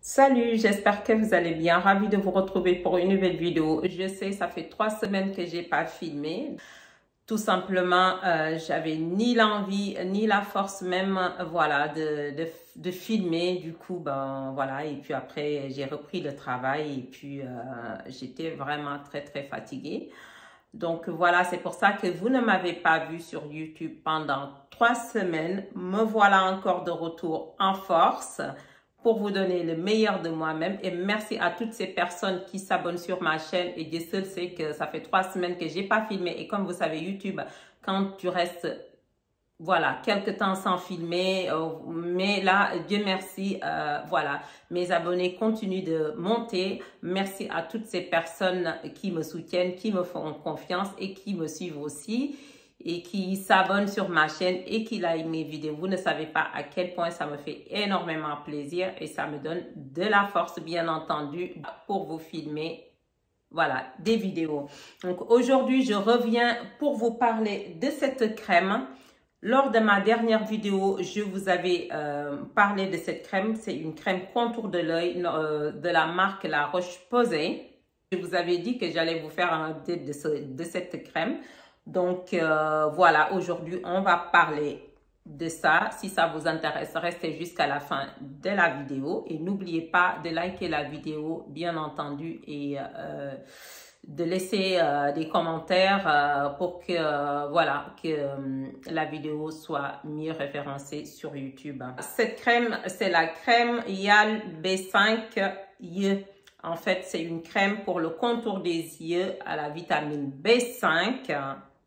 Salut, j'espère que vous allez bien. Ravie de vous retrouver pour une nouvelle vidéo. Je sais, ça fait 3 semaines que j'ai pas filmé. Tout simplement, j'avais ni l'envie, ni la force même, voilà, de filmer. Du coup, ben voilà. Et puis après, j'ai repris le travail et puis j'étais vraiment très fatiguée. Donc voilà, c'est pour ça que vous ne m'avez pas vu sur YouTube pendant 3 semaines. Me voilà encore de retour en force pour vous donner le meilleur de moi-même. Et merci à toutes ces personnes qui s'abonnent sur ma chaîne. Et Dieu seul sait que ça fait 3 semaines que j'ai pas filmé. Et comme vous savez, YouTube, quand tu restes, voilà, quelque temps sans filmer, mais là, Dieu merci, voilà, mes abonnés continuent de monter. Merci à toutes ces personnes qui me soutiennent, qui me font confiance et qui me suivent aussi et qui s'abonnent sur ma chaîne et qui like mes vidéos. Vous ne savez pas à quel point ça me fait énormément plaisir et ça me donne de la force, bien entendu, pour vous filmer, voilà, des vidéos. Donc aujourd'hui, je reviens pour vous parler de cette crème. Lors de ma dernière vidéo, je vous avais parlé de cette crème. C'est une crème contour de l'œil de la marque La Roche-Posay. Je vous avais dit que j'allais vous faire un update de cette crème. Donc voilà, aujourd'hui, on va parler de ça. Si ça vous intéresse, restez jusqu'à la fin de la vidéo. Et n'oubliez pas de liker la vidéo, bien entendu, et de laisser des commentaires pour que, voilà, que la vidéo soit mieux référencée sur YouTube. Cette crème, c'est la crème YAL B5 yeux. En fait, c'est une crème pour le contour des yeux à la vitamine B5.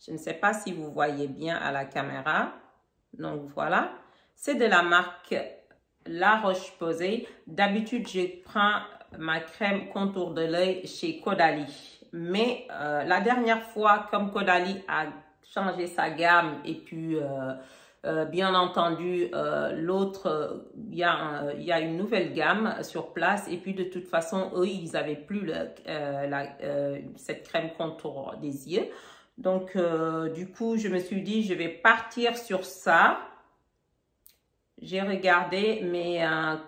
Je ne sais pas si vous voyez bien à la caméra. Donc, voilà. C'est de la marque La Roche-Posay. D'habitude, je prends ma crème contour de l'œil chez Caudalie. Mais la dernière fois, comme Caudalie a changé sa gamme et puis bien entendu l'autre, il y a une nouvelle gamme sur place et puis de toute façon, eux, ils n'avaient plus cette crème contour des yeux. Donc du coup, je me suis dit, je vais partir sur ça. J'ai regardé, mais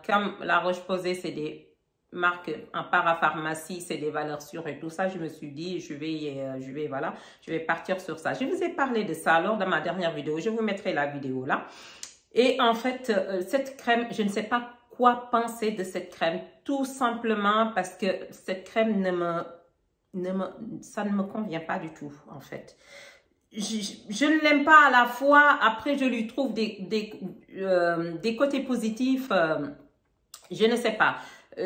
comme La Roche-Posay, c'est des marque en parapharmacie, c'est des valeurs sûres et tout ça, je me suis dit, je vais partir sur ça. Je vous ai parlé de ça lors de ma dernière vidéo. Je vous mettrai la vidéo là. Et en fait, cette crème, je ne sais pas quoi penser de cette crème, tout simplement parce que cette crème ça ne me convient pas du tout, en fait. Je ne l'aime pas à la fois, après je lui trouve des côtés positifs, je ne sais pas.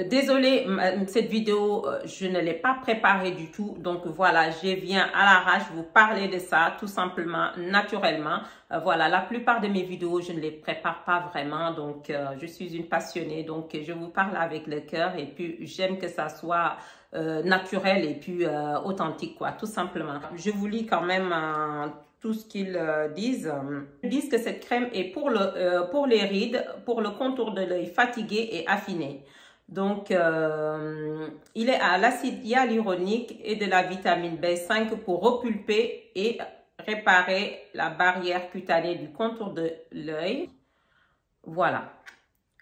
Désolée, cette vidéo, je ne l'ai pas préparée du tout. Donc voilà, je viens à l'arrache vous parler de ça, tout simplement, naturellement. Voilà, la plupart de mes vidéos, je ne les prépare pas vraiment. Donc, je suis une passionnée. Donc, je vous parle avec le cœur. Et puis, j'aime que ça soit naturel et puis authentique, quoi, tout simplement. Je vous lis quand même tout ce qu'ils disent. Ils disent que cette crème est pour les rides, pour le contour de l'œil fatigué et affiné. Donc, il est à l'acide hyaluronique et de la vitamine B5 pour repulper et réparer la barrière cutanée du contour de l'œil. Voilà.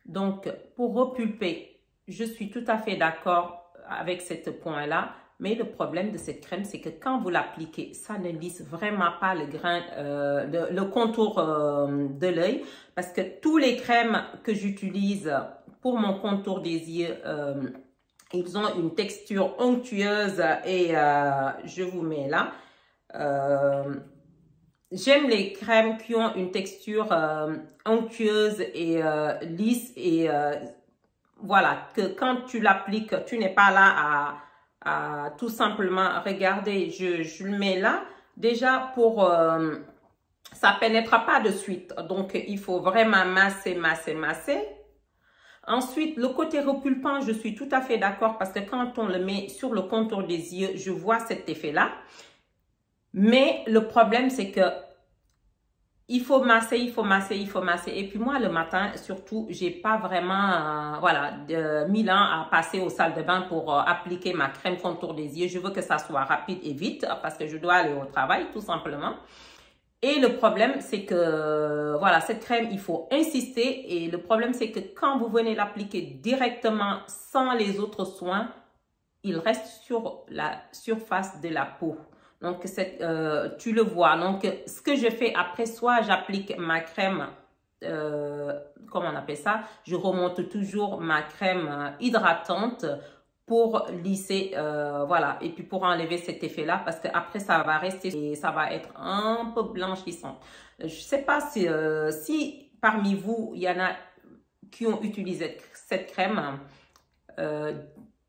Donc, pour repulper, je suis tout à fait d'accord avec ce point-là. Mais le problème de cette crème, c'est que quand vous l'appliquez, ça ne lisse vraiment pas le grain, le contour de l'œil. Parce que tous les crèmes que j'utilise pour mon contour des yeux, ils ont une texture onctueuse et je vous mets là. J'aime les crèmes qui ont une texture onctueuse et lisse et voilà, que quand tu l'appliques, tu n'es pas là à tout simplement regarder. Je le mets là déjà pour... ça pénètre pas de suite, donc il faut vraiment masser. Ensuite, le côté repulpant, je suis tout à fait d'accord parce que quand on le met sur le contour des yeux, je vois cet effet-là. Mais le problème, c'est que il faut masser. Et puis moi, le matin, surtout, j'ai pas vraiment, voilà, 1000 ans à passer aux salles de bain pour appliquer ma crème contour des yeux. Je veux que ça soit rapide et vite parce que je dois aller au travail, tout simplement. Et le problème, c'est que, voilà, cette crème, il faut insister. Et le problème, c'est que quand vous venez l'appliquer directement sans les autres soins, il reste sur la surface de la peau. Donc, tu le vois. Donc, ce que je fais après, soit j'applique ma crème, comment on appelle ça? Je remonte toujours ma crème hydratante pour lisser, voilà, et puis pour enlever cet effet-là, parce que après ça va rester et ça va être un peu blanchissant. Je sais pas si parmi vous, il y en a qui ont utilisé cette crème.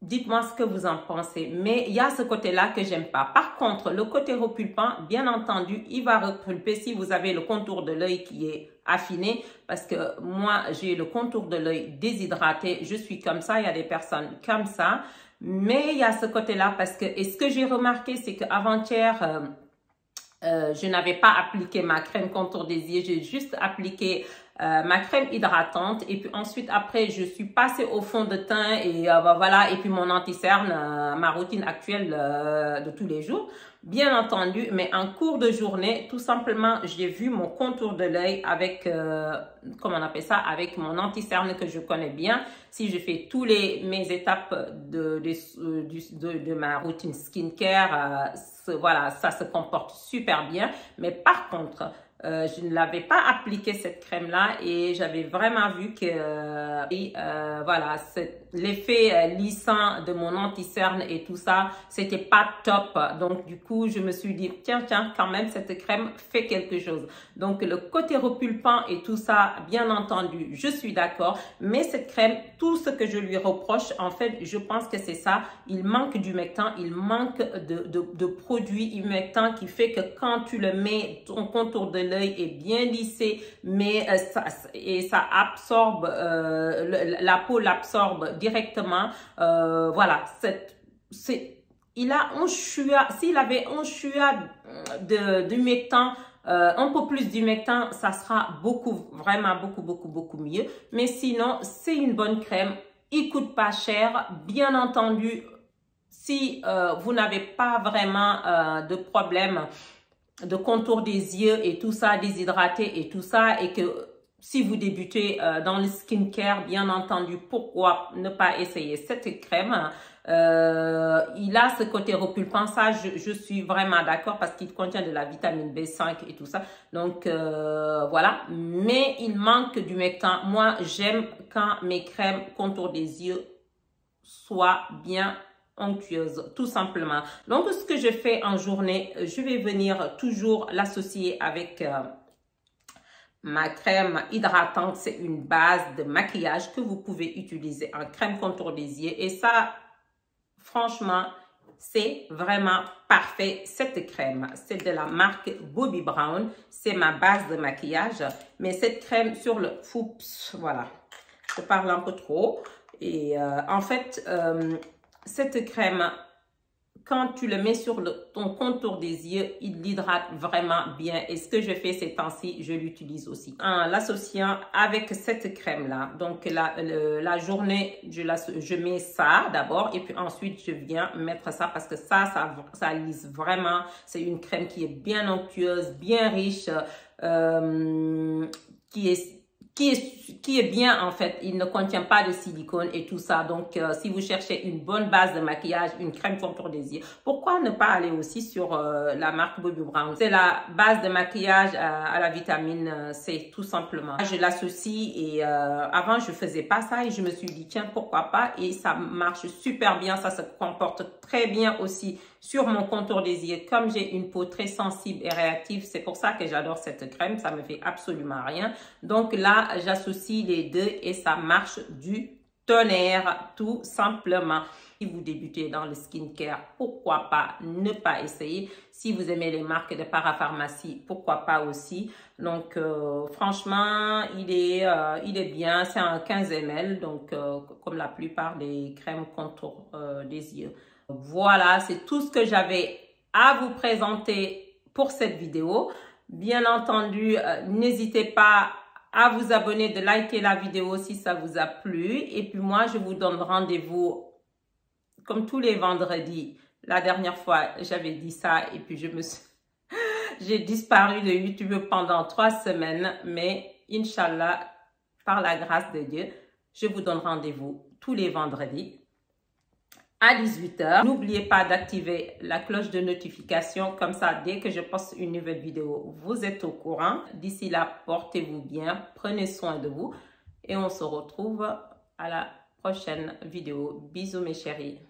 Dites-moi ce que vous en pensez. Mais il y a ce côté-là que j'aime pas. Par contre, le côté repulpant, bien entendu, il va repulper si vous avez le contour de l'œil qui est affiné. Parce que moi, j'ai le contour de l'œil déshydraté. Je suis comme ça. Il y a des personnes comme ça. Mais il y a ce côté-là parce que, et ce que j'ai remarqué, c'est qu'avant-hier, je n'avais pas appliqué ma crème contour des yeux. J'ai juste appliqué ma crème hydratante et puis ensuite après je suis passée au fond de teint et voilà, et puis mon anti-cerne, ma routine actuelle de tous les jours, bien entendu. Mais en cours de journée, tout simplement, j'ai vu mon contour de l'œil avec comment on appelle ça, avec mon anti-cerne que je connais bien. Si je fais tous mes étapes de ma routine skincare, voilà, ça se comporte super bien. Mais par contre, je ne l'avais pas appliqué cette crème-là et j'avais vraiment vu que voilà, l'effet lissant de mon anti-cerne et tout ça, c'était pas top. Donc du coup, je me suis dit, tiens, quand même, cette crème fait quelque chose. Donc le côté repulpant et tout ça, bien entendu, je suis d'accord. Mais cette crème, tout ce que je lui reproche, en fait, je pense que c'est ça. Il manque d'humectant, il manque de produit humectant qui fait que quand tu le mets, ton contour de l'œil est bien lissé, mais ça absorbe, la peau l'absorbe directement. Voilà, il a un chouïa, s'il avait un chouïa d'humectant, un peu plus d'humectant, ça sera vraiment beaucoup mieux. Mais sinon, c'est une bonne crème. Il coûte pas cher, bien entendu. Si vous n'avez pas vraiment de problème de contour des yeux et tout ça, déshydraté et tout ça, et que si vous débutez dans le skincare, bien entendu, pourquoi ne pas essayer cette crème? Il a ce côté repulpant, ça je suis vraiment d'accord parce qu'il contient de la vitamine B5 et tout ça. Donc voilà, mais il manque d'humectant. Moi, j'aime quand mes crèmes contour des yeux soient bien onctueuse, tout simplement. Donc, ce que je fais en journée, je vais venir toujours l'associer avec ma crème hydratante. C'est une base de maquillage que vous pouvez utiliser en crème contour des yeux. Et ça, franchement, c'est vraiment parfait. Cette crème, c'est de la marque Bobbi Brown. C'est ma base de maquillage. Mais cette crème sur le... Oups, voilà. Je parle un peu trop. Et en fait... cette crème, quand tu le mets sur ton contour des yeux, il l'hydrate vraiment bien. Et ce que je fais ces temps-ci, je l'utilise aussi. En l'associant avec cette crème-là, donc la journée, je mets ça d'abord et puis ensuite, je viens mettre ça parce que ça lisse vraiment. C'est une crème qui est bien onctueuse, bien riche, qui est bien en fait. Il ne contient pas de silicone et tout ça. Donc, si vous cherchez une bonne base de maquillage, une crème contour des yeux, pourquoi ne pas aller aussi sur la marque Bobbi Brown? C'est la base de maquillage à la vitamine C, tout simplement. Je l'associe et avant, je faisais pas ça et je me suis dit, tiens, pourquoi pas? Et ça marche super bien. Ça se comporte très bien aussi sur mon contour des yeux. Comme j'ai une peau très sensible et réactive, c'est pour ça que j'adore cette crème. Ça me fait absolument rien. Donc là, j'associe les deux et ça marche du tonnerre, tout simplement. Si vous débutez dans le skincare, pourquoi pas ne pas essayer. Si vous aimez les marques de parapharmacie, pourquoi pas aussi. Donc, franchement, il est bien. C'est un 15 ml, donc comme la plupart des crèmes contour des yeux. Voilà, c'est tout ce que j'avais à vous présenter pour cette vidéo. Bien entendu, n'hésitez pas à vous abonner, de liker la vidéo si ça vous a plu. Et puis moi, je vous donne rendez-vous comme tous les vendredis. La dernière fois, j'avais dit ça et puis je me suis... J'ai disparu de YouTube pendant 3 semaines, mais Inch'Allah, par la grâce de Dieu, je vous donne rendez-vous tous les vendredis à 18 h. N'oubliez pas d'activer la cloche de notification, comme ça, dès que je poste une nouvelle vidéo, vous êtes au courant. D'ici là, portez-vous bien, prenez soin de vous et on se retrouve à la prochaine vidéo. Bisous mes chéris.